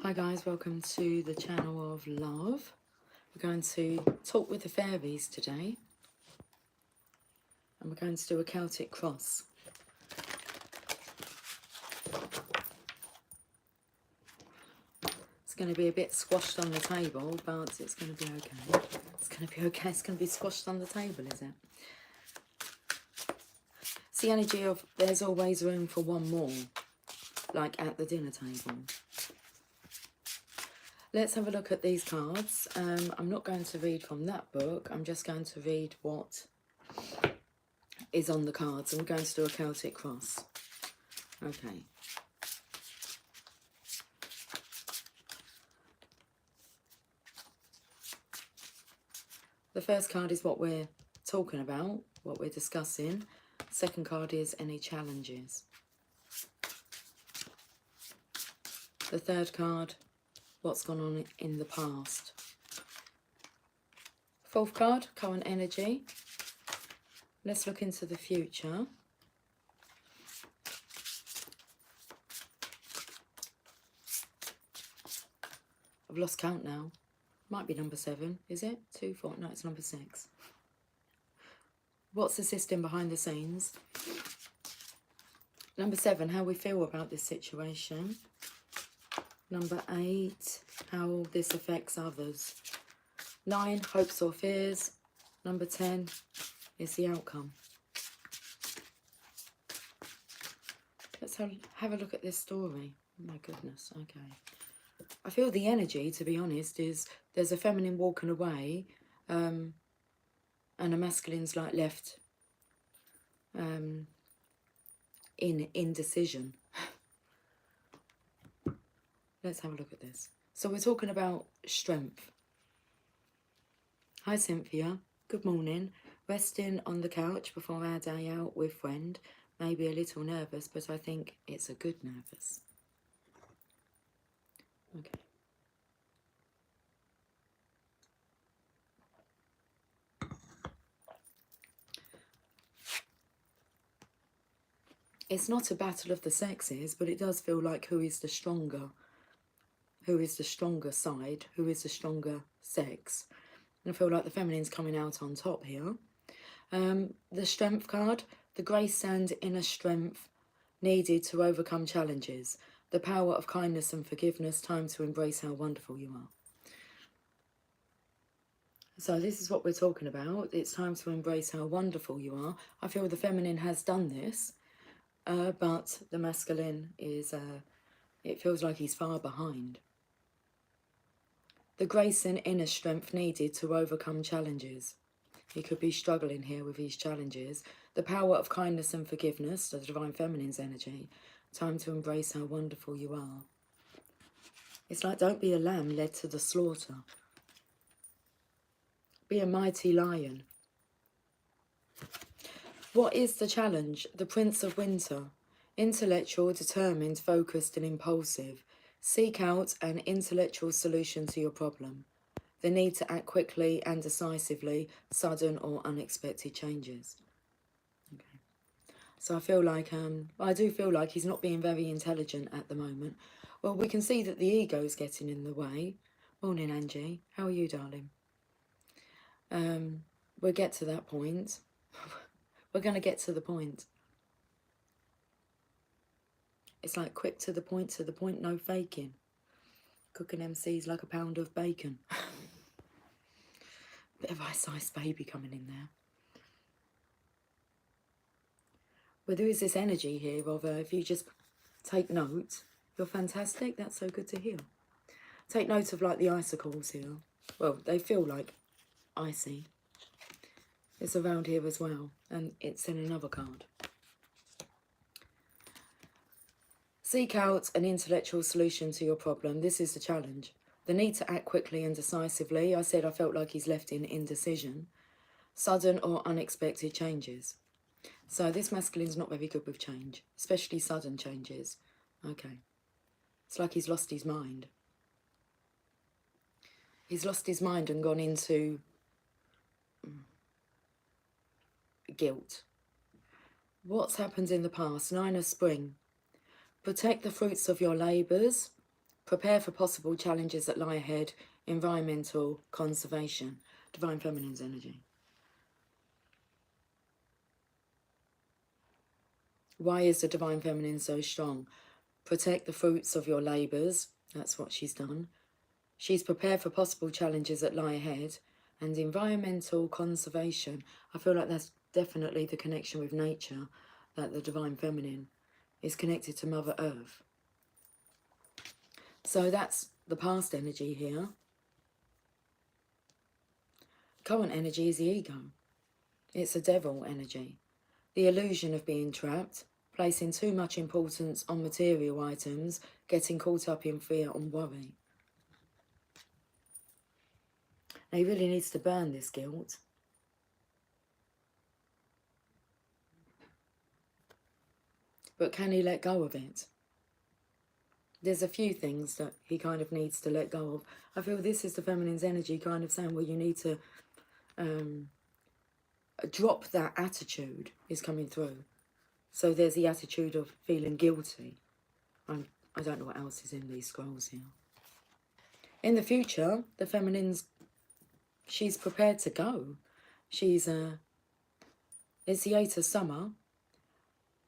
Hi guys, welcome to the channel of love. We're going to talk with the fairies today, and we're going to do a Celtic cross. It's going to be a bit squashed on the table, but it's going to be okay. It's going to be okay. It's going to be squashed on the table, is it? It's the energy of there's always room for one more, like at the dinner table. Let's have a look at these cards. I'm not going to read from that book. I'm just going to read what is on the cards, and we're going to do a Celtic cross. Okay. The first card is what we're talking about, what we're discussing. Second card is any challenges. The third card, what's gone on in the past. Fourth card, current energy. Let's look into the future. I've lost count now. Might be number 7, is it? 2, 4, no, it's number 6. What's the system behind the scenes? Number 7, how we feel about this situation. Number 8, how this affects others. 9, hopes or fears. Number 10 is the outcome. Let's have a look at this story. Oh my goodness, okay. I feel the energy, to be honest, is there's a feminine walking away and a masculine's like left in indecision. Let's have a look at this. So we're talking about strength. Hi Cynthia, good morning. Resting on the couch before our day out with friend. Maybe a little nervous, but I think it's a good nervous. Okay. It's not a battle of the sexes, but it does feel like who is the stronger side, who is the stronger sex. And I feel like the feminine's coming out on top here. The strength card, the grace and inner strength needed to overcome challenges. The power of kindness and forgiveness, time to embrace how wonderful you are. So this is what we're talking about. It's time to embrace how wonderful you are. I feel the feminine has done this, but the masculine is, it feels like he's far behind. The grace and inner strength needed to overcome challenges. He could be struggling here with these challenges. The power of kindness and forgiveness, the divine feminine's energy. Time to embrace how wonderful you are. It's like don't be a lamb led to the slaughter. Be a mighty lion. What is the challenge? The Prince of Winter. Intellectual, determined, focused and impulsive. Seek out an intellectual solution to your problem. The need to act quickly and decisively, sudden or unexpected changes. Okay. So I feel like, I do feel like he's not being very intelligent at the moment. Well, we can see that the ego is getting in the way. Morning, Angie. How are you, darling? We'll get to that point. We're going to get to the point. It's like quick to the point, no faking. Cooking MCs like a pound of bacon. Bit of ice baby coming in there. Well, there is this energy here of if you just take note, you're fantastic. That's so good to hear. Take note of like the icicles here. Well, they feel like icy. It's around here as well, and it's in another card. Seek out an intellectual solution to your problem. This is the challenge. The need to act quickly and decisively. I said I felt like he's left in indecision. Sudden or unexpected changes. So this masculine's not very good with change, especially sudden changes. Okay. It's like he's lost his mind. He's lost his mind and gone into guilt. What's happened in the past? 9 of Spring. Protect the fruits of your labours. Prepare for possible challenges that lie ahead. Environmental conservation. Divine Feminine's energy. Why is the Divine Feminine so strong? Protect the fruits of your labours. That's what she's done. She's prepared for possible challenges that lie ahead. And environmental conservation. I feel like that's definitely the connection with nature, that the Divine Feminine is connected to Mother Earth. So that's the past energy here. Current energy is the ego. It's a devil energy. The illusion of being trapped, placing too much importance on material items, getting caught up in fear and worry. Now he really needs to burn this guilt. But can he let go of it? There's a few things that he kind of needs to let go of. I feel this is the feminine's energy kind of saying, well, you need to drop that attitude is coming through. So there's the attitude of feeling guilty. I don't know what else is in these scrolls here. In the future, the feminine's, she's prepared to go. She's, it's the 8th of summer.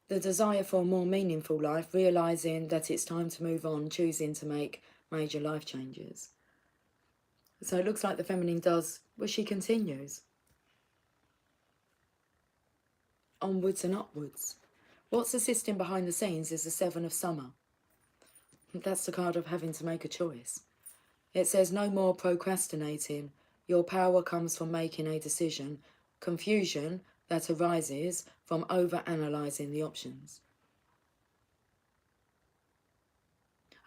The desire for a more meaningful life, realising that it's time to move on, choosing to make major life changes. So it looks like the feminine does, well, she continues. Onwards and upwards. What's assisting behind the scenes is the 7 of summer. That's the card of having to make a choice. It says no more procrastinating. Your power comes from making a decision. Confusion that arises from over-analysing the options.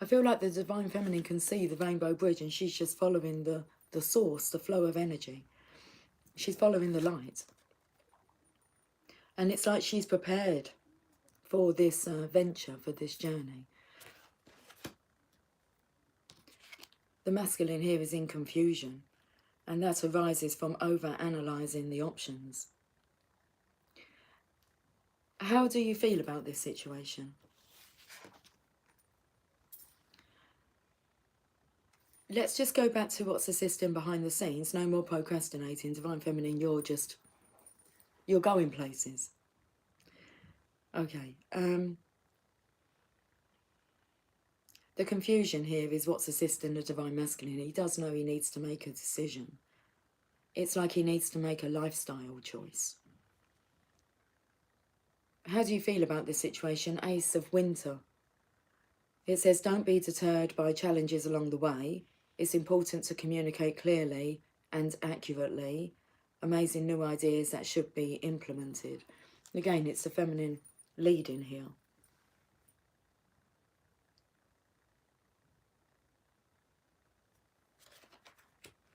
I feel like the Divine Feminine can see the rainbow bridge and she's just following the source, the flow of energy. She's following the light. And it's like she's prepared for this venture, for this journey. The masculine here is in confusion, and that arises from over-analysing the options. How do you feel about this situation? Let's just go back to what's assisting behind the scenes. No more procrastinating. Divine Feminine, you're going places. Okay. The confusion here is what's assisting the Divine Masculine. He does know he needs to make a decision. It's like he needs to make a lifestyle choice. How do you feel about this situation? Ace of Winter. It says, don't be deterred by challenges along the way. It's important to communicate clearly and accurately. Amazing new ideas that should be implemented. Again, it's the feminine leading here.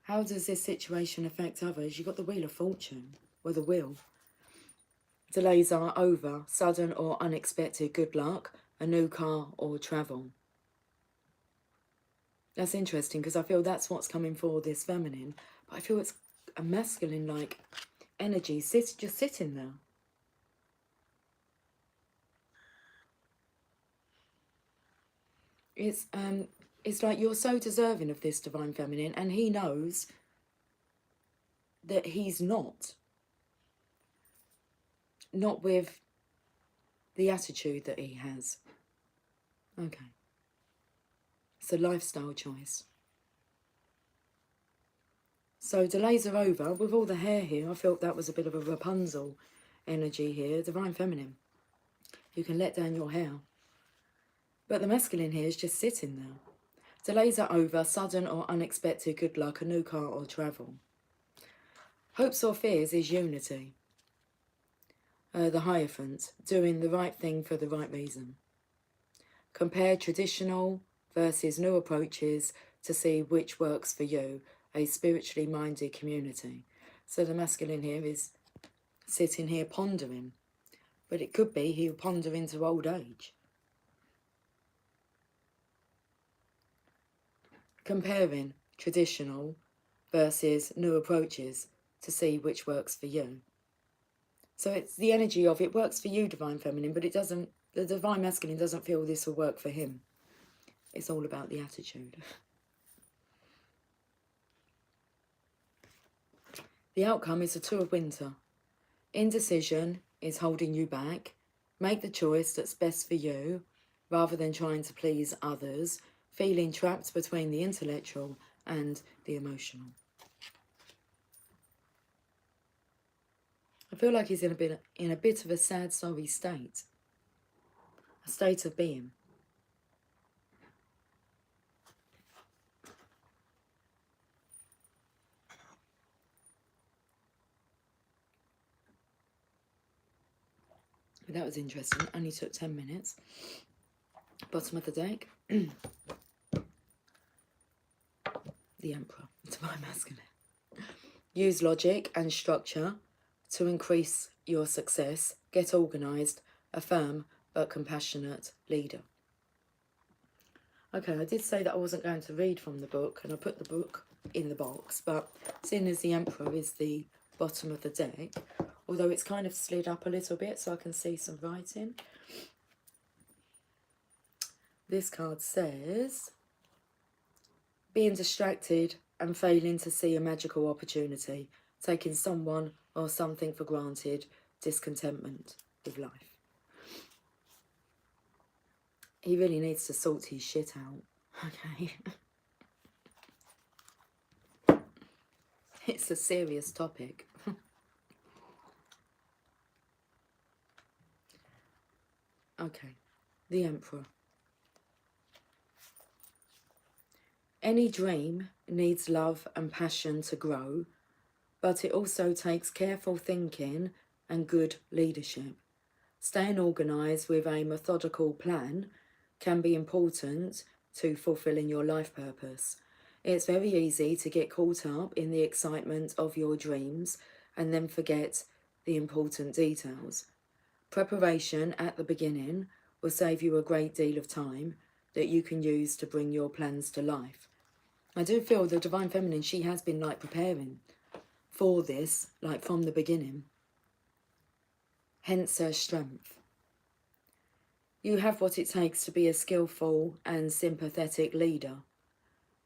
How does this situation affect others? You've got the Wheel of Fortune, or the wheel. Delays are over, sudden or unexpected good luck, a new car or travel. That's interesting because I feel that's what's coming for this feminine, but I feel it's a masculine-like energy just sitting there. It's like you're so deserving of this Divine Feminine, and he knows that he's not with the attitude that he has. Okay. It's a lifestyle choice. So delays are over. With all the hair here, I felt that was a bit of a Rapunzel energy here. Divine Feminine. You can let down your hair. But the masculine here is just sitting there. Delays are over, sudden or unexpected good luck, a new car or travel. Hopes or fears is unity. The Hierophant, doing the right thing for the right reason. Compare traditional versus new approaches to see which works for you, a spiritually minded community. So the masculine here is sitting here pondering, but it could be he'll ponder into old age. Comparing traditional versus new approaches to see which works for you. So it's the energy of it works for you, Divine Feminine, but it doesn't, the Divine Masculine doesn't feel this will work for him. It's all about the attitude. The outcome is the Two of Winter. Indecision is holding you back. Make the choice that's best for you rather than trying to please others, feeling trapped between the intellectual and the emotional. I feel like he's in a bit of a sad, sorry state. A state of being. But that was interesting. Only took 10 minutes. Bottom of the deck. The Emperor. Divine Masculine. Use logic and structure to increase your success. Get organised. A firm but compassionate leader. Okay, I did say that I wasn't going to read from the book, and I put the book in the box, but seeing as the Emperor is the bottom of the deck, although it's kind of slid up a little bit so I can see some writing, this card says, being distracted and failing to see a magical opportunity, taking someone or something for granted, discontentment with life. He really needs to sort his shit out. Okay. It's a serious topic. Okay. The Emperor. Any dream needs love and passion to grow, but it also takes careful thinking and good leadership. Staying organised with a methodical plan can be important to fulfilling your life purpose. It's very easy to get caught up in the excitement of your dreams and then forget the important details. Preparation at the beginning will save you a great deal of time that you can use to bring your plans to life. I do feel the Divine Feminine, she has been like preparing for this, like from the beginning. Hence her strength. You have what it takes to be a skillful and sympathetic leader.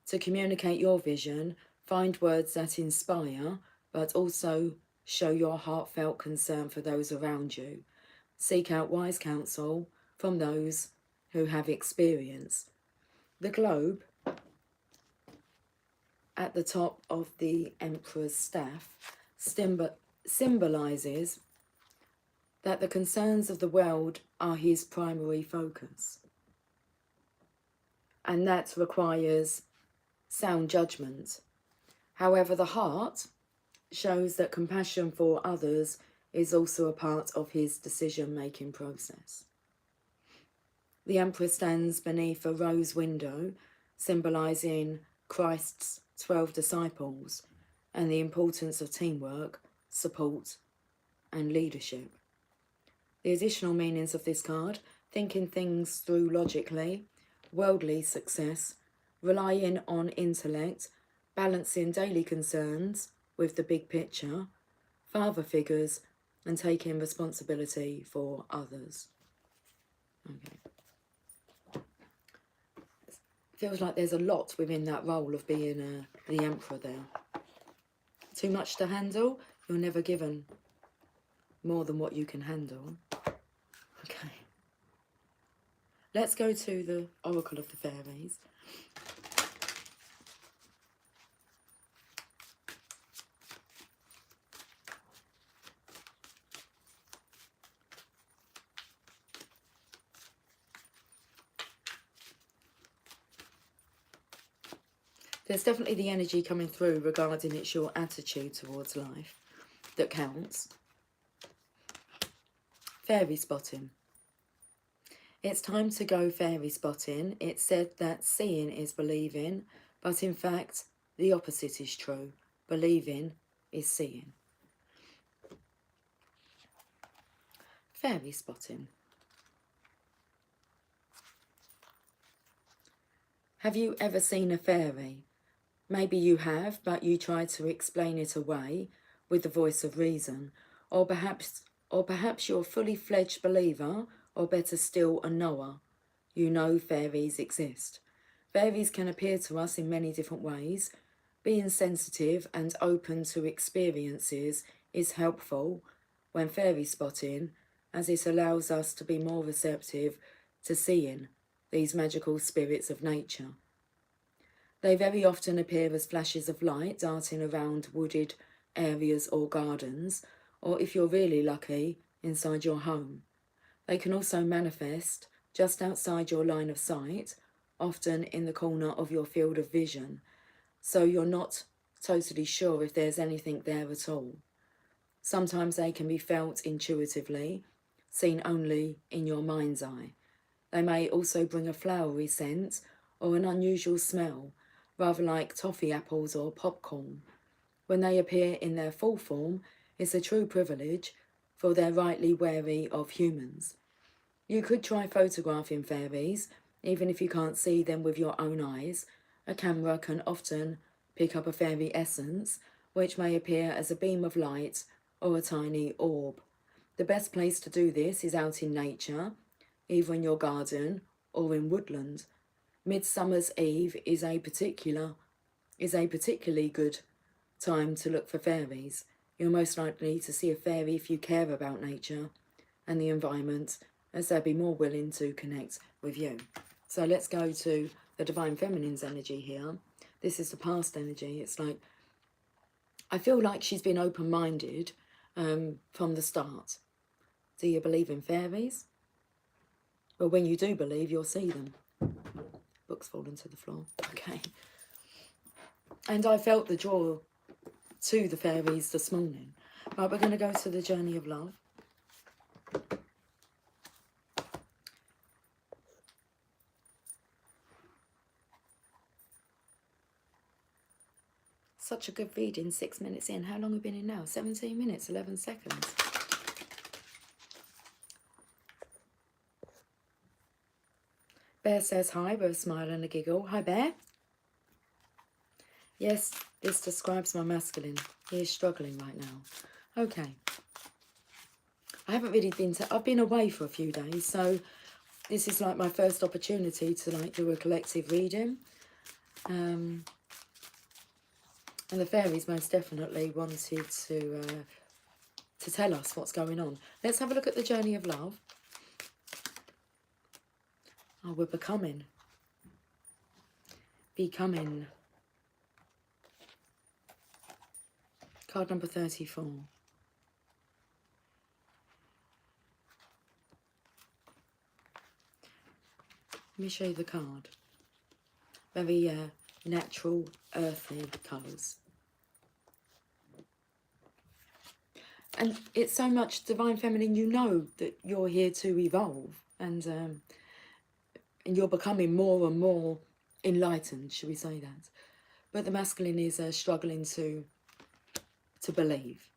To communicate your vision, find words that inspire, but also show your heartfelt concern for those around you. Seek out wise counsel from those who have experience. The globe at the top of the Emperor's staff symbolises that the concerns of the world are his primary focus. And that requires sound judgment. However, the heart shows that compassion for others is also a part of his decision-making process. The Emperor stands beneath a rose window, symbolising Christ's 12 disciples and the importance of teamwork, support and leadership. The additional meanings of this card: thinking things through logically, worldly success, relying on intellect, balancing daily concerns with the big picture, father figures, and taking responsibility for others. Okay. Feels like there's a lot within that role of being the Emperor there. Too much to handle? You're never given more than what you can handle. Okay. Let's go to the Oracle of the Fairies. There's definitely the energy coming through regarding it's your attitude towards life that counts. Fairy spotting. It's time to go fairy spotting. It's said that seeing is believing, but in fact, the opposite is true. Believing is seeing. Fairy spotting. Have you ever seen a fairy? Maybe you have, but you try to explain it away with the voice of reason. Or perhaps you're a fully fledged believer, or better still, a knower. You know fairies exist. Fairies can appear to us in many different ways. Being sensitive and open to experiences is helpful when fairy spotting, as it allows us to be more receptive to seeing these magical spirits of nature. They very often appear as flashes of light darting around wooded areas or gardens, or if you're really lucky, inside your home. They can also manifest just outside your line of sight, often in the corner of your field of vision, so you're not totally sure if there's anything there at all. Sometimes they can be felt intuitively, seen only in your mind's eye. They may also bring a flowery scent or an unusual smell, rather like toffee apples or popcorn. When they appear in their full form, it's a true privilege, for they're rightly wary of humans. You could try photographing fairies, even if you can't see them with your own eyes. A camera can often pick up a fairy essence, which may appear as a beam of light or a tiny orb. The best place to do this is out in nature, either in your garden or in woodland. Midsummer's Eve is a particularly good time to look for fairies. You're most likely to see a fairy if you care about nature and the environment, as they'll be more willing to connect with you. So let's go to the Divine Feminine's energy here. This is the past energy. It's like, I feel like she's been open-minded from the start. Do you believe in fairies? Well, when you do believe, you'll see them. Books falling to the floor. Okay. And I felt the draw to the fairies this morning. Right, we're going to go to the journey of love. Such a good reading, 6 minutes in. How long have we been in now? 17 minutes, 11 seconds. Bear says hi with a smile and a giggle. Hi, Bear. Yes, this describes my masculine. He is struggling right now. Okay. I haven't really been I've been away for a few days, so this is like my first opportunity to like do a collective reading. And the fairies most definitely wanted to tell us what's going on. Let's have a look at the journey of love. Oh, we're becoming. Card number 34. Let me show you the card. Very natural, earthy colours. And it's so much Divine Feminine, you know that you're here to evolve, and you're becoming more and more enlightened, should we say that? But the masculine is struggling to believe.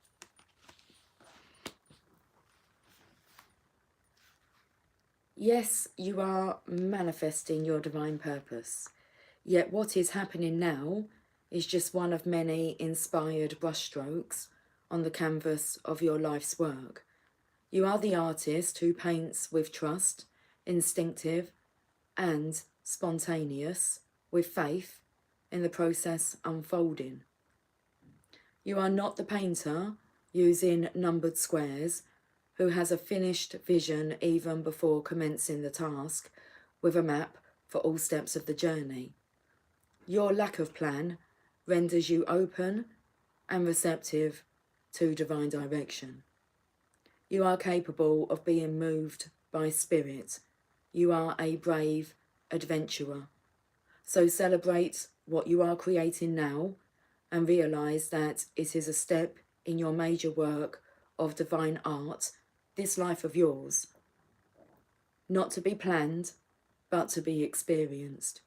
Yes, you are manifesting your divine purpose. Yet what is happening now is just one of many inspired brushstrokes on the canvas of your life's work. You are the artist who paints with trust, instinctive and spontaneous, with faith in the process unfolding. You are not the painter using numbered squares who has a finished vision even before commencing the task with a map for all steps of the journey. Your lack of plan renders you open and receptive to divine direction. You are capable of being moved by spirit. You are a brave adventurer. So celebrate what you are creating now and realise that it is a step in your major work of divine art, this life of yours. Not to be planned, but to be experienced.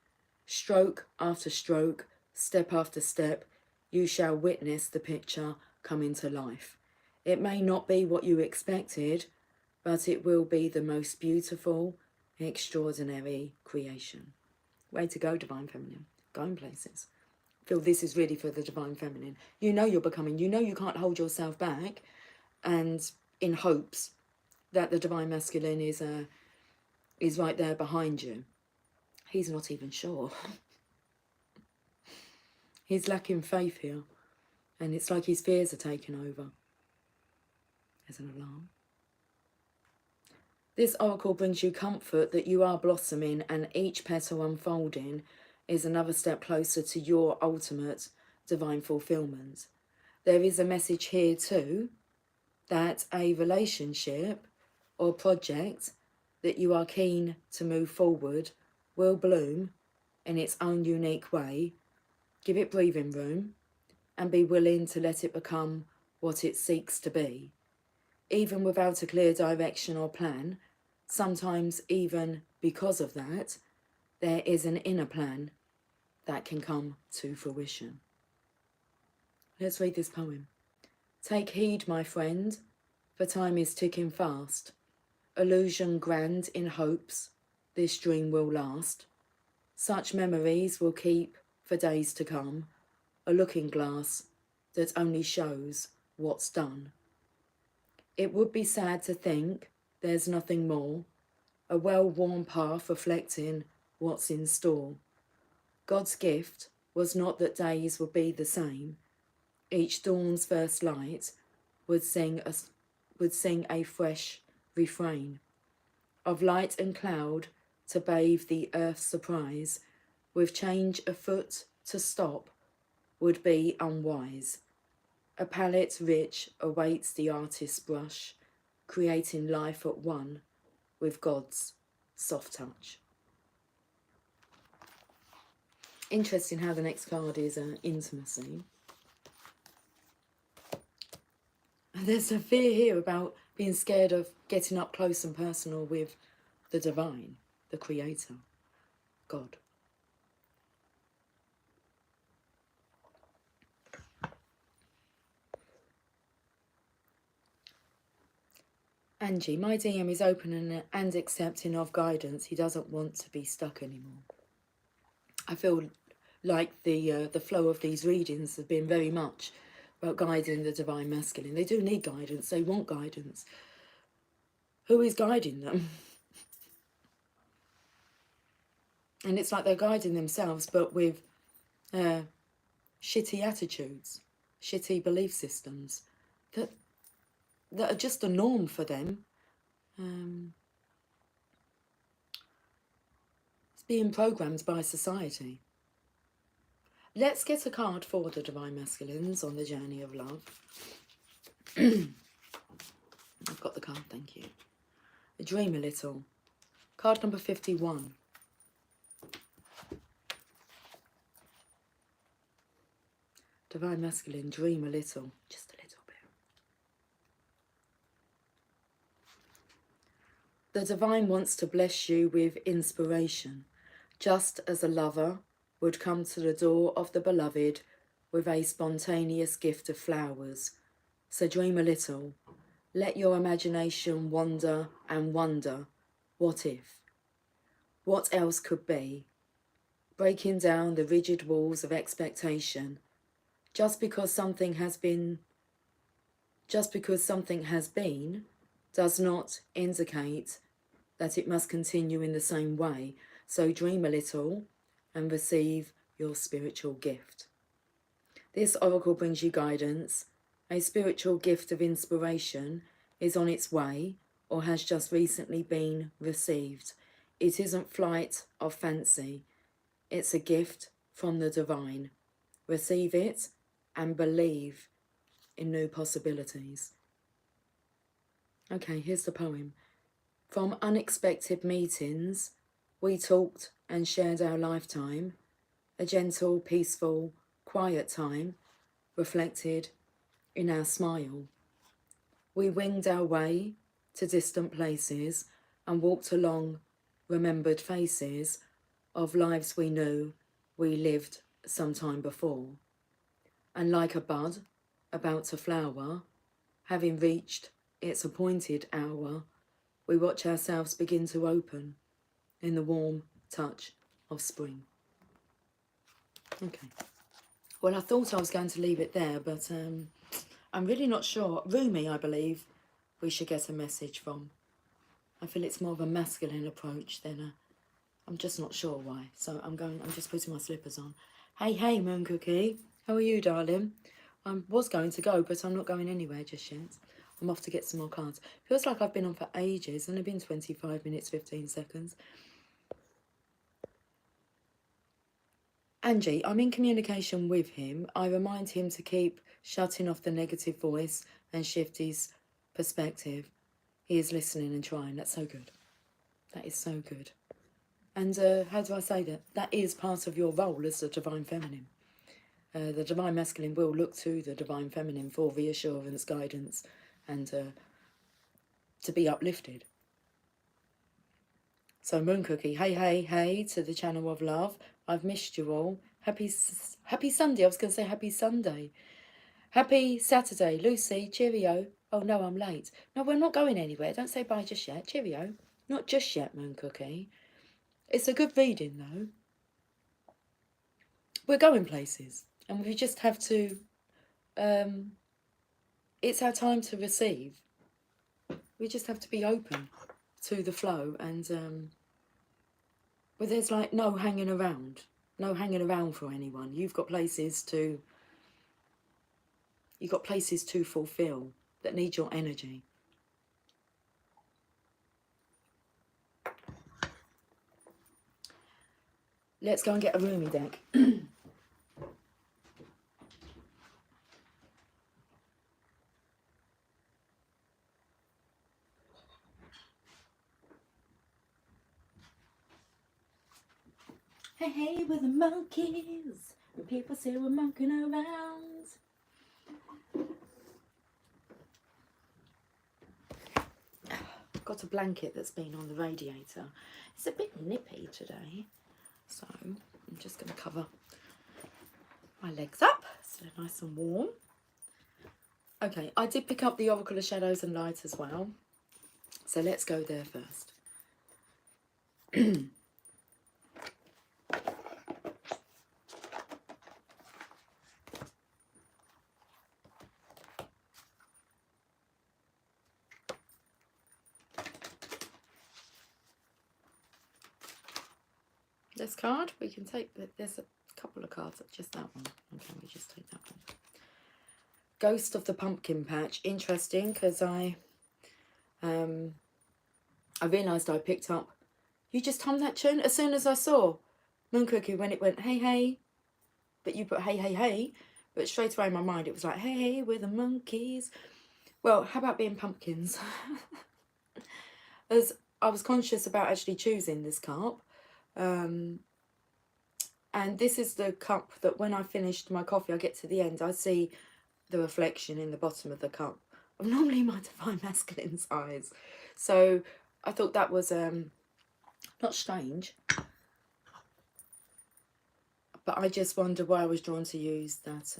Stroke after stroke, step after step, you shall witness the picture come into life. It may not be what you expected, but it will be the most beautiful, extraordinary creation. Way to go, Divine Feminine. Going places. I feel this is really for the Divine Feminine. You know you're becoming, you know you can't hold yourself back, and in hopes that the Divine Masculine is right there behind you. He's not even sure. He's lacking faith here. And it's like his fears are taking over. There's an alarm. This oracle brings you comfort that you are blossoming, and each petal unfolding is another step closer to your ultimate divine fulfillment. There is a message here too that a relationship or project that you are keen to move forward will bloom in its own unique way. Give it breathing room and be willing to let it become what it seeks to be. Even without a clear direction or plan, sometimes even because of that, there is an inner plan that can come to fruition. Let's read this poem. Take heed, my friend, for time is ticking fast. Illusion grand in hopes, this dream will last. Such memories will keep for days to come, a looking glass that only shows what's done. It would be sad to think there's nothing more, a well-worn path reflecting what's in store. God's gift was not that days would be the same. Each dawn's first light would sing a fresh refrain of light and cloud to bathe the earth's surprise. With change afoot to stop would be unwise. A palette rich awaits the artist's brush, creating life at one with God's soft touch. Interesting how the next card is intimacy. There's a fear here about being scared of getting up close and personal with the divine, the creator, God. Angie, my DM is open and accepting of guidance. He doesn't want to be stuck anymore. I feel like the flow of these readings have been very much about guiding the divine masculine. They do need guidance. They want guidance. Who is guiding them? And it's like they're guiding themselves, but with shitty attitudes, shitty belief systems that are just a norm for them. It's being programmed by society. Let's get a card for the divine masculines on the journey of love. I've got the card, thank you. Dream a little. Card number 51. Divine masculine, dream a little. Just a little bit. The divine wants to bless you with inspiration, just as a lover would come to the door of the beloved with a spontaneous gift of flowers. So dream a little. Let your imagination wander and wonder. What if? What else could be? Breaking down the rigid walls of expectation. Just because something has been does not indicate that it must continue in the same way. So dream a little and receive your spiritual gift. This oracle brings you guidance. A spiritual gift of inspiration is on its way or has just recently been received. It isn't flight of fancy. It's a gift from the divine. Receive it and believe in new possibilities. Okay, here's the poem. From unexpected meetings, we talked and shared our lifetime, a gentle, peaceful, quiet time, reflected in our smile. We winged our way to distant places and walked along remembered faces of lives we knew we lived some time before. And like a bud about to flower, having reached its appointed hour, we watch ourselves begin to open in the warm touch of spring. Okay. Well, I thought I was going to leave it there, but I'm really not sure. Rumi, I believe, we should get a message from. I feel it's more of a masculine approach than I'm just not sure why. So I'm just putting my slippers on. Hey, Moon Cookie. How are you, darling? I was going to go, but I'm not going anywhere just yet. I'm off to get some more cards. Feels like I've been on for ages, and it's been 25 minutes, 15 seconds. Angie, I'm in communication with him. I remind him to keep shutting off the negative voice and shift his perspective. He is listening and trying. That's so good. That is so good. And how do I say that? That is part of your role as the Divine Feminine. The Divine Masculine will look to the Divine Feminine for reassurance, guidance, and to be uplifted. So Moon Cookie, hey to the channel of love. I've missed you all. Happy Sunday. I was going to say happy Sunday. Happy Saturday. Lucy, cheerio. Oh no, I'm late. No, we're not going anywhere. Don't say bye just yet. Cheerio. Not just yet, Moon Cookie. It's a good reading though. We're going places. And we just have to, it's our time to receive. We just have to be open to the flow and, well, there's like no hanging around for anyone. You've got places to fulfill that need your energy. Let's go and get a roomy deck. Hey, we're the monkeys, and people say we're monkeying around. Got a blanket that's been on the radiator. It's a bit nippy today, so I'm just going to cover my legs up so they're nice and warm. Okay, I did pick up the Oracle of Shadows and Light as well, so let's go there first. This card, we can take, there's a couple of cards, just that one. Okay, we just take that one. Ghost of the Pumpkin Patch. Interesting, because I realised I picked up, you just hummed that tune as soon as I saw Moon Cookie when it went, hey, but you put hey, but straight away in my mind it was like, hey, we're the monkeys. Well, how about being pumpkins? As I was conscious about actually choosing this cup, and this is the cup that when I finished my coffee, I get to the end, I see the reflection in the bottom of the cup of normally my Divine Masculine's eyes. So I thought that was not strange, but I just wonder why I was drawn to use that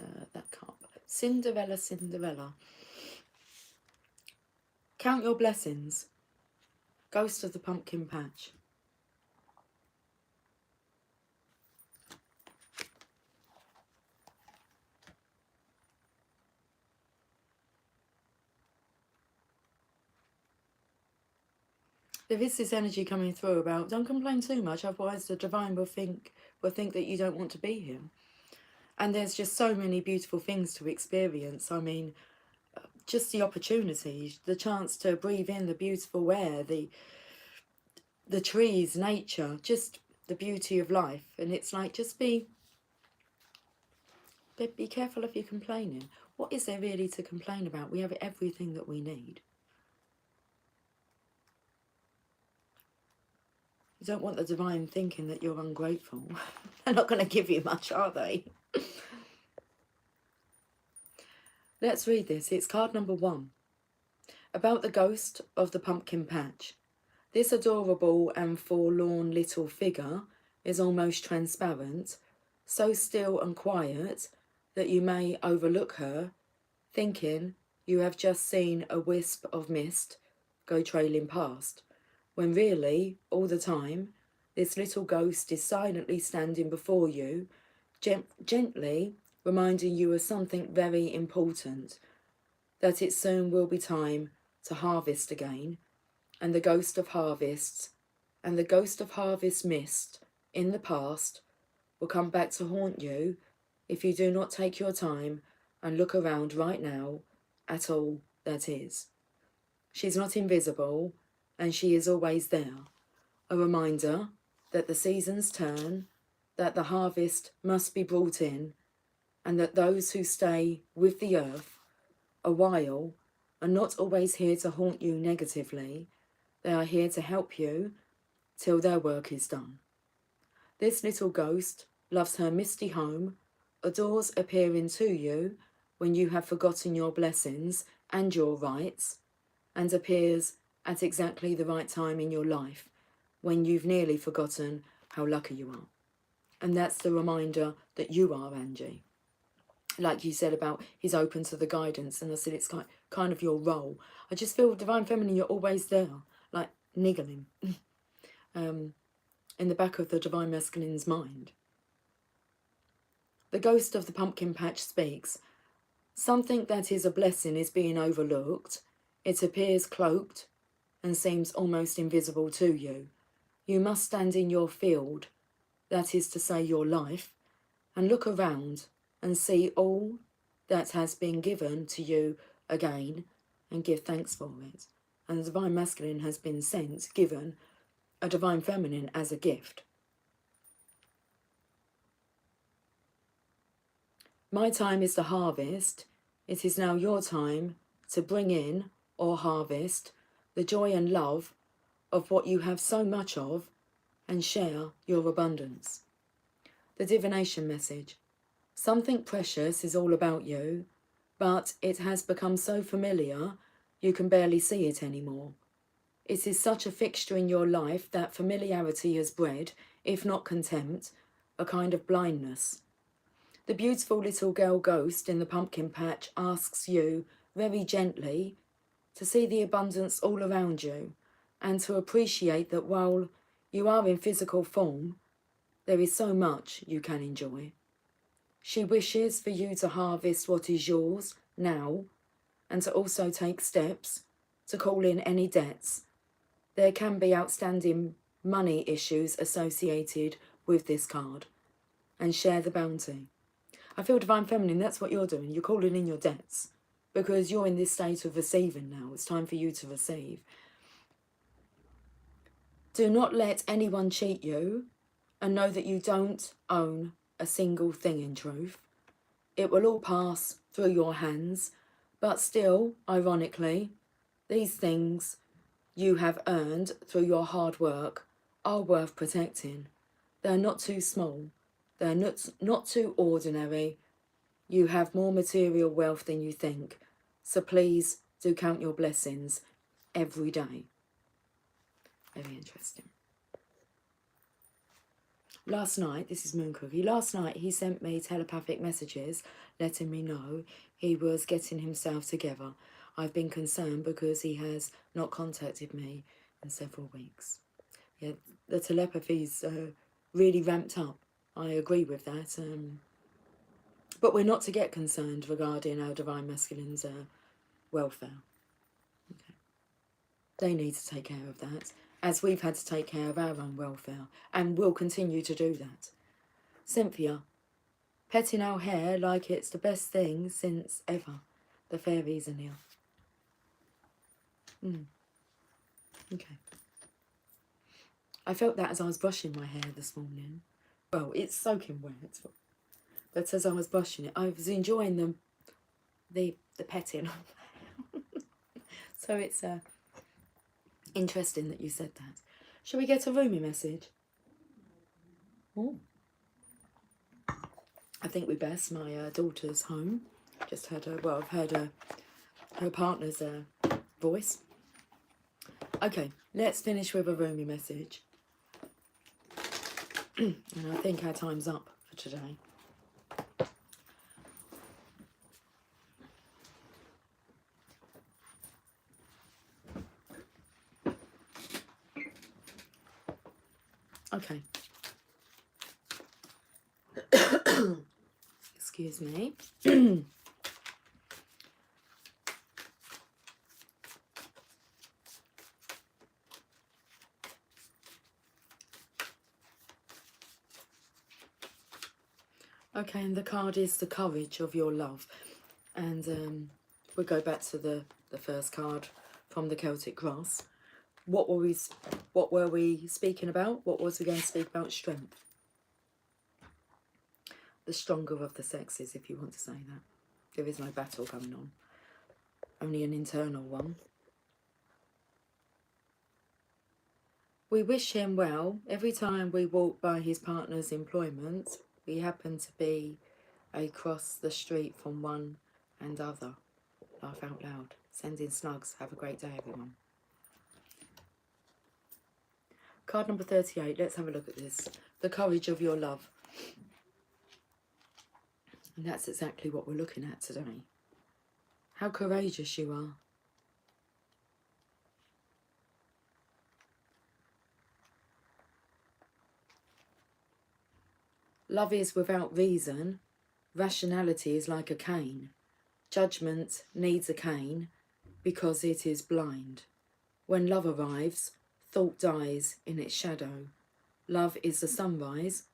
cup. Cinderella, Cinderella. Count your blessings. Ghost of the Pumpkin Patch. There is this energy coming through about don't complain too much, otherwise the divine will think that you don't want to be here. And there's just so many beautiful things to experience. I mean, just the opportunity, the chance to breathe in the beautiful air, the trees, nature, just the beauty of life. And it's like, just be careful if you're complaining. What is there really to complain about? We have everything that we need. You don't want the divine thinking that you're ungrateful. They're not going to give you much, are they? Let's read this. It's card number 1. About the ghost of the pumpkin patch. This adorable and forlorn little figure is almost transparent, so still and quiet that you may overlook her, thinking you have just seen a wisp of mist go trailing past, when really, all the time, this little ghost is silently standing before you, gently reminding you of something very important, that it soon will be time to harvest again, and the ghost of harvests and the ghost of harvest missed in the past will come back to haunt you if you do not take your time and look around right now at all that is. She's not invisible, and she is always there. A reminder that the seasons turn, that the harvest must be brought in, and that those who stay with the earth a while are not always here to haunt you negatively. They are here to help you till their work is done. This little ghost loves her misty home, adores appearing to you when you have forgotten your blessings and your rights, and appears at exactly the right time in your life when you've nearly forgotten how lucky you are. And that's the reminder that you are, Angie. Like you said about he's open to the guidance, and I said it's kind of your role. I just feel Divine Feminine, you're always there, like niggling in the back of the Divine Masculine's mind. The ghost of the pumpkin patch speaks. Something that is a blessing is being overlooked. It appears cloaked and seems almost invisible to you. You must stand in your field, that is to say your life, and look around and see all that has been given to you again and give thanks for it. And the Divine Masculine has been sent, given a Divine Feminine as a gift. My time is to harvest. It is now your time to bring in or harvest the joy and love of what you have so much of and share your abundance. The divination message. Something precious is all about you, but it has become so familiar you can barely see it anymore. It is such a fixture in your life that familiarity has bred, if not contempt, a kind of blindness. The beautiful little girl ghost in the pumpkin patch asks you, very gently, to see the abundance all around you and to appreciate that while you are in physical form, there is so much you can enjoy. She wishes for you to harvest what is yours now and to also take steps to call in any debts. There can be outstanding money issues associated with this card, and share the bounty. I feel Divine Feminine, that's what you're doing. You're calling in your debts because you're in this state of receiving now. It's time for you to receive. Do not let anyone cheat you, and know that you don't own a single thing in truth. It will all pass through your hands, but still, ironically, these things you have earned through your hard work are worth protecting. They're not too small. They're not too ordinary. You have more material wealth than you think. So please do count your blessings every day. Very interesting. Last night, this is Moon Cookie, last night he sent me telepathic messages letting me know he was getting himself together. I've been concerned because he has not contacted me in several weeks. Yeah, the telepathy's really ramped up. I agree with that. But we're not to get concerned regarding our Divine Masculine's welfare. Okay. They need to take care of that, as we've had to take care of our own welfare, and will continue to do that. Cynthia, petting our hair like it's the best thing since ever. The fairies are near. Okay. I felt that as I was brushing my hair this morning. Well, it's soaking wet, but as I was brushing it, I was enjoying the petting. So it's interesting that you said that. Shall we get a Rumi message? Oh, I think we best. My daughter's home. Just heard her. Well, I've heard her partner's voice. Okay, let's finish with a Rumi message. And I think our time's up for today. Okay. Excuse me. Okay, and the card is the courage of your love. And we'll go back to the first card from the Celtic Cross. What were we speaking about? What was we going to speak about? Strength. The stronger of the sexes, if you want to say that. There is no battle going on. Only an internal one. We wish him well. Every time we walk by his partner's employment, we happen to be across the street from one and other. Laugh out loud. Send in snugs. Have a great day, everyone. Card number 38. Let's have a look at this. The courage of your love. And that's exactly what we're looking at today. How courageous you are. Love is without reason. Rationality is like a cane. Judgment needs a cane because it is blind. When love arrives, thought dies in its shadow. Love is the sunrise,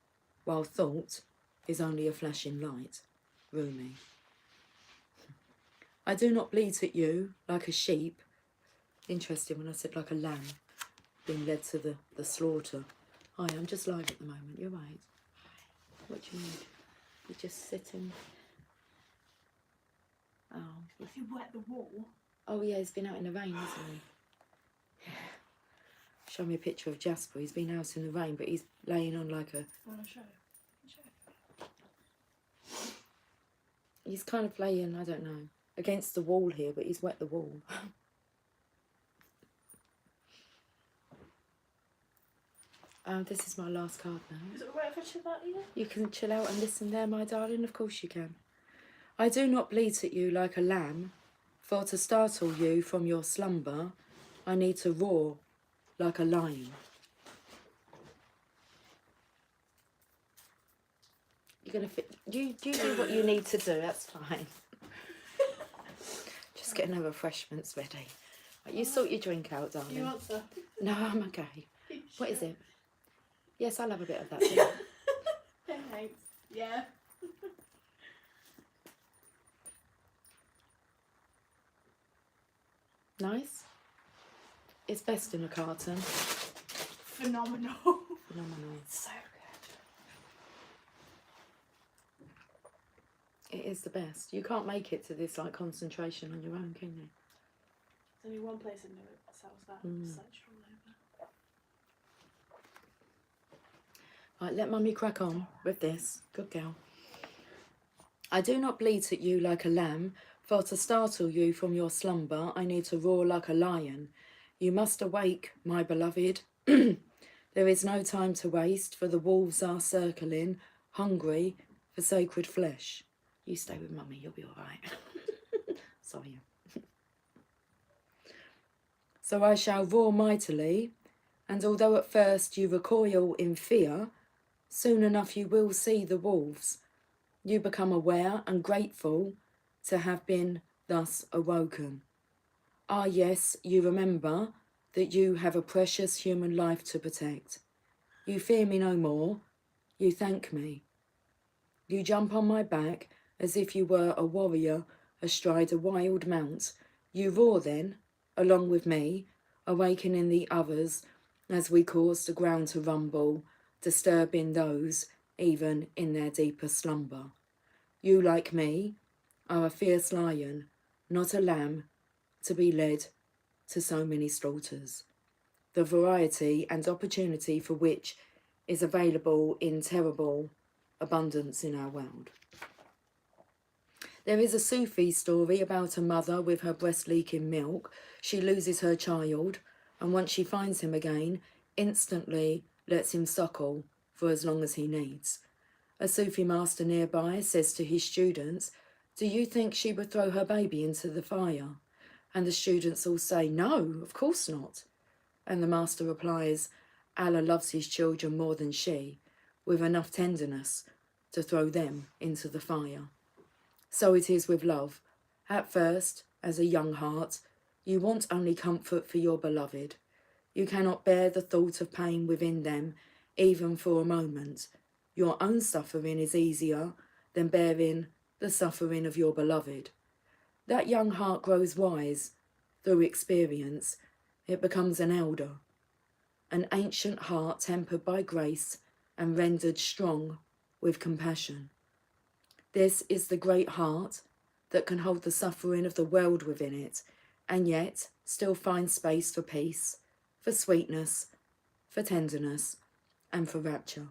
while thought is only a flashing light. Rumi. I do not bleat at you like a sheep. Interesting when I said like a lamb being led to the slaughter. Hi, I'm just live at the moment. You're right. What do you need? You're just sitting. Oh. If you wet the wall. Oh yeah, he's been out in the rain, hasn't he? Yeah. Show me a picture of Jasper. He's been out in the rain, but he's laying on like a... Want to show? He's kind of laying, I don't know, against the wall here, but he's wet the wall. This is my last card now. Is it alright if I chill out here? You can chill out and listen there, my darling. Of course you can. I do not bleat at you like a lamb, for to startle you from your slumber, I need to roar like a lion. You're gonna fit. You do what you need to do. That's fine. Just getting her refreshments ready. Right, you sort your drink out, darling. Do you want some? No, I'm okay. What is it? Yes, I'll have a bit of that too. Thanks. Yeah. Nice. It's best in a carton. Phenomenal. Phenomenal. So good. It is the best. You can't make it to this like concentration on your own, can you? There's only one place in there that sells that. Such all over. Right, let mummy crack on with this. Good girl. I do not bleat at you like a lamb, for to startle you from your slumber, I need to roar like a lion. You must awake, my beloved. There is no time to waste, for the wolves are circling, hungry for sacred flesh. You stay with mummy, you'll be all right. Sorry. So I shall roar mightily, and although at first you recoil in fear, soon enough you will see the wolves. You become aware and grateful to have been thus awoken. Ah yes, you remember that you have a precious human life to protect. You fear me no more, you thank me. You jump on my back as if you were a warrior astride a wild mount. You roar then, along with me, awakening the others as we cause the ground to rumble, disturbing those even in their deeper slumber. You, like me, are a fierce lion, not a lamb, to be led to so many slaughters. The variety and opportunity for which is available in terrible abundance in our world. There is a Sufi story about a mother with her breast leaking milk. She loses her child, and once she finds him again, instantly lets him suckle for as long as he needs. A Sufi master nearby says to his students, "Do you think she would throw her baby into the fire?" And the students all say, "No, of course not." And the master replies, "Allah loves his children more than she, with enough tenderness to throw them into the fire." So it is with love. At first, as a young heart, you want only comfort for your beloved. You cannot bear the thought of pain within them, even for a moment. Your own suffering is easier, than bearing the suffering of your beloved. That young heart grows wise through experience. It becomes an elder, an ancient heart tempered by grace and rendered strong with compassion. This is the great heart that can hold the suffering of the world within it, and yet still find space for peace, for sweetness, for tenderness, and for rapture.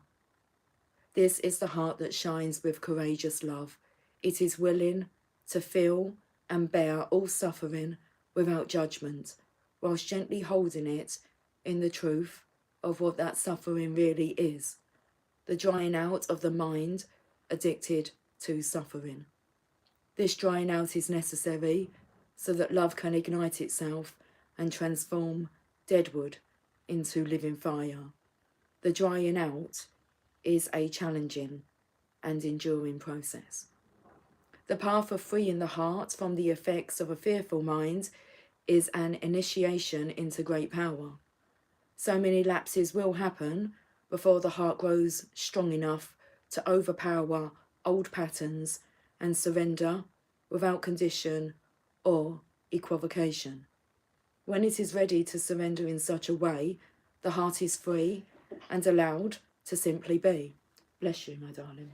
This is the heart that shines with courageous love. It is willing to feel and bear all suffering without judgment, whilst gently holding it in the truth of what that suffering really is, the drying out of the mind addicted to suffering. This drying out is necessary so that love can ignite itself and transform dead wood into living fire. The drying out is a challenging and enduring process. The path of freeing the heart from the effects of a fearful mind is an initiation into great power. So many lapses will happen before the heart grows strong enough to overpower old patterns and surrender without condition or equivocation. When it is ready to surrender in such a way, the heart is free and allowed to simply be. Bless you, my darling.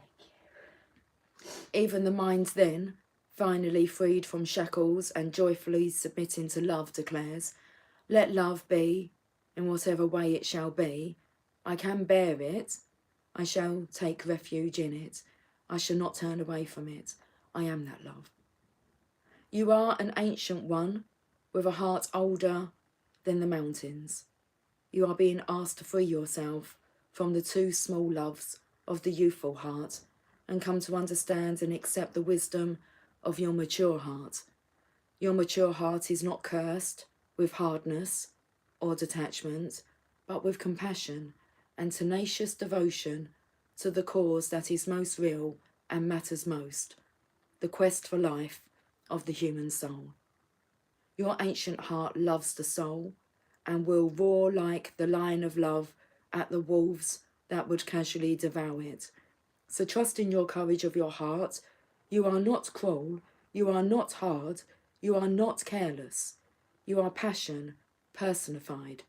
Even the mind then, finally freed from shackles and joyfully submitting to love, declares, let love be in whatever way it shall be. I can bear it. I shall take refuge in it. I shall not turn away from it. I am that love. You are an ancient one with a heart older than the mountains. You are being asked to free yourself from the too small loves of the youthful heart and come to understand and accept the wisdom of your mature heart. Your mature heart is not cursed with hardness or detachment, but with compassion and tenacious devotion to the cause that is most real and matters most, the quest for life of the human soul. Your ancient heart loves the soul and will roar like the lion of love at the wolves that would casually devour it. So trust in your courage of your heart. You are not cruel, you are not hard, you are not careless. You are passion personified.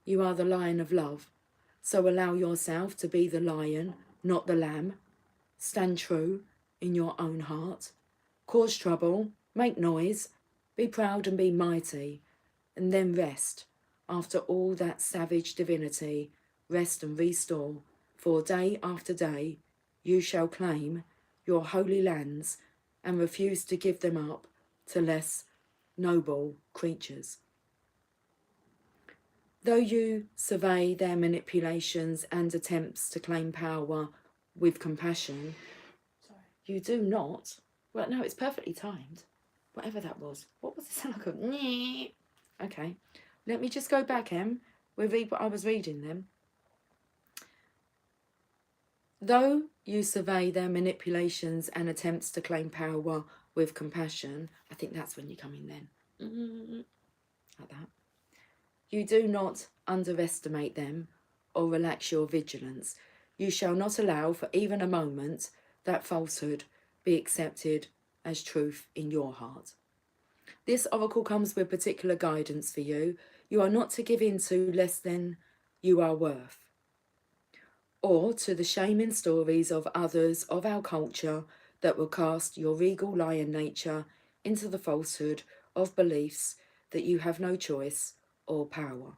You are the lion of love. So allow yourself to be the lion, not the lamb. Stand true in your own heart. Cause trouble, make noise, be proud and be mighty, and then rest. After all that savage divinity, rest and restore, for day after day you shall claim your holy lands and refuse to give them up to less noble creatures. Though you survey their manipulations and attempts to claim power with compassion, you do not. Well, no, it's perfectly timed. Whatever that was. What was the sound like? Okay, let me just go back, Em. We'll read what I was reading then. Though you survey their manipulations and attempts to claim power with compassion, I think that's when you come in then. Like that. You do not underestimate them or relax your vigilance. You shall not allow for even a moment that falsehood be accepted as truth in your heart. This oracle comes with particular guidance for you. You are not to give in to less than you are worth, or to the shaming stories of others of our culture that will cast your regal lion nature into the falsehood of beliefs that you have no choice or power.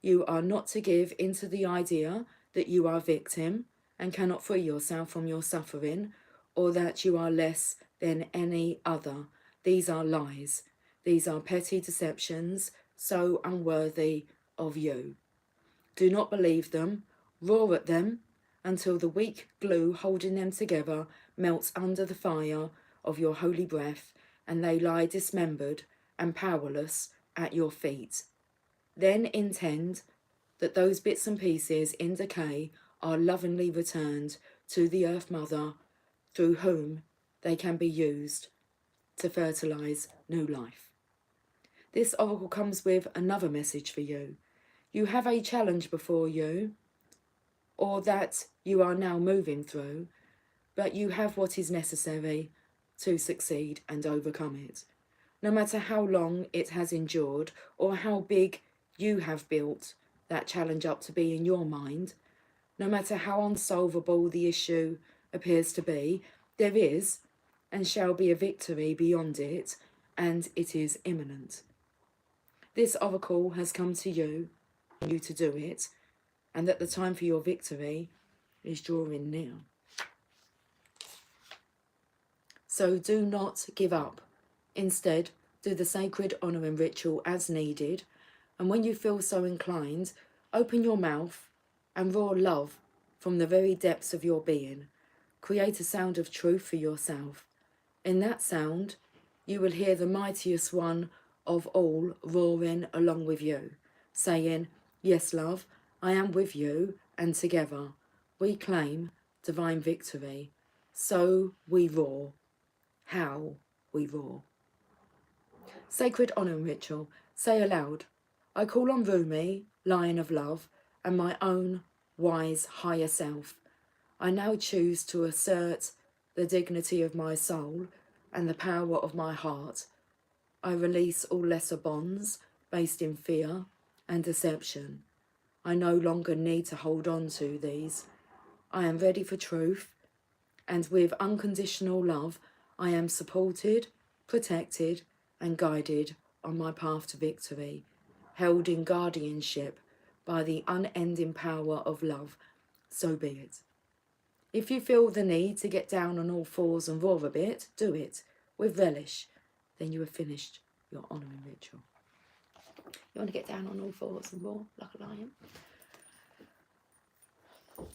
You are not to give into the idea that you are victim and cannot free yourself from your suffering, or that you are less than any other. These are lies. These are petty deceptions, so unworthy of you. Do not believe them. Roar at them until the weak glue holding them together melts under the fire of your holy breath, and they lie dismembered and powerless at your feet. Then intend that those bits and pieces in decay are lovingly returned to the Earth Mother, through whom they can be used to fertilise new life. This oracle comes with another message for you. You have a challenge before you, or that you are now moving through, but you have what is necessary to succeed and overcome it. No matter how long it has endured or how big you have built that challenge up to be in your mind, no matter how unsolvable the issue appears to be, there is and shall be a victory beyond it, and it is imminent. This oracle has come to you to do it, and that the time for your victory is drawing near. So do not give up. Instead, do the sacred honouring ritual as needed, and when you feel so inclined, open your mouth and roar love from the very depths of your being. Create a sound of truth for yourself. In that sound, you will hear the mightiest one of all roaring along with you, saying, yes, love, I am with you, and together we claim divine victory. So we roar. How we roar. Sacred honour ritual. Say aloud, I call on Rumi, Lion of Love, and my own wise higher self. I now choose to assert the dignity of my soul and the power of my heart. I release all lesser bonds based in fear and deception. I no longer need to hold on to these. I am ready for truth, and with unconditional love, I am supported, protected, and guided on my path to victory, held in guardianship by the unending power of love. So be it. If you feel the need to get down on all fours and roar a bit, do it with relish. Then you have finished your honouring ritual. You want to get down on all fours and roar like a lion?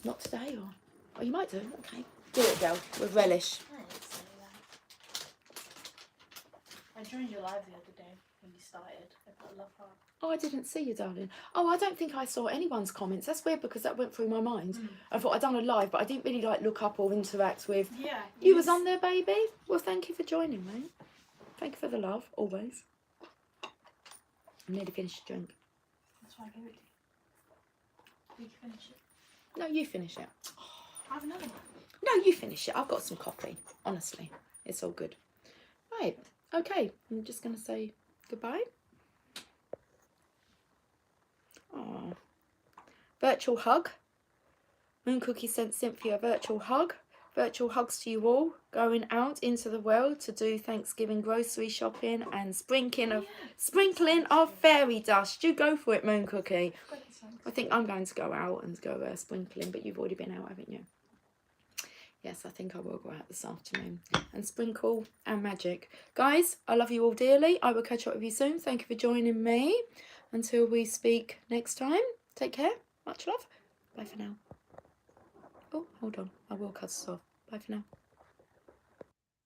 Not today, or oh, you might do. Okay, do it, girl, with relish. I didn't say that. I joined your live the other day when you started. I put a love heart. Oh, I didn't see you, darling. Oh, I don't think I saw anyone's comments. That's weird because that went through my mind. I thought I'd done a live, but I didn't really like look up or interact with. Yeah. You was on there, baby. Well, thank you for joining, mate. Thank you for the love, always. I nearly finished the drink. That's why I gave it to you. You can finish it. No, you finish it. I have another one. No, you finish it. I've got some coffee. Honestly, it's all good. Right. Okay. I'm just going to say goodbye. Oh. Virtual hug. Moon Cookie sent Cynthia a virtual hug. Virtual hugs to you all. Going out into the world to do Thanksgiving grocery shopping and sprinkling of fairy dust. You go for it, Moon Cookie. I think I'm going to go out and go sprinkling, but you've already been out, haven't you? Yes, I think I will go out this afternoon and sprinkle and magic. Guys, I love you all dearly. I will catch up with you soon. Thank you for joining me. Until we speak next time, take care. Much love. Bye for now. Oh, hold on. I will cut us off. Bye for now.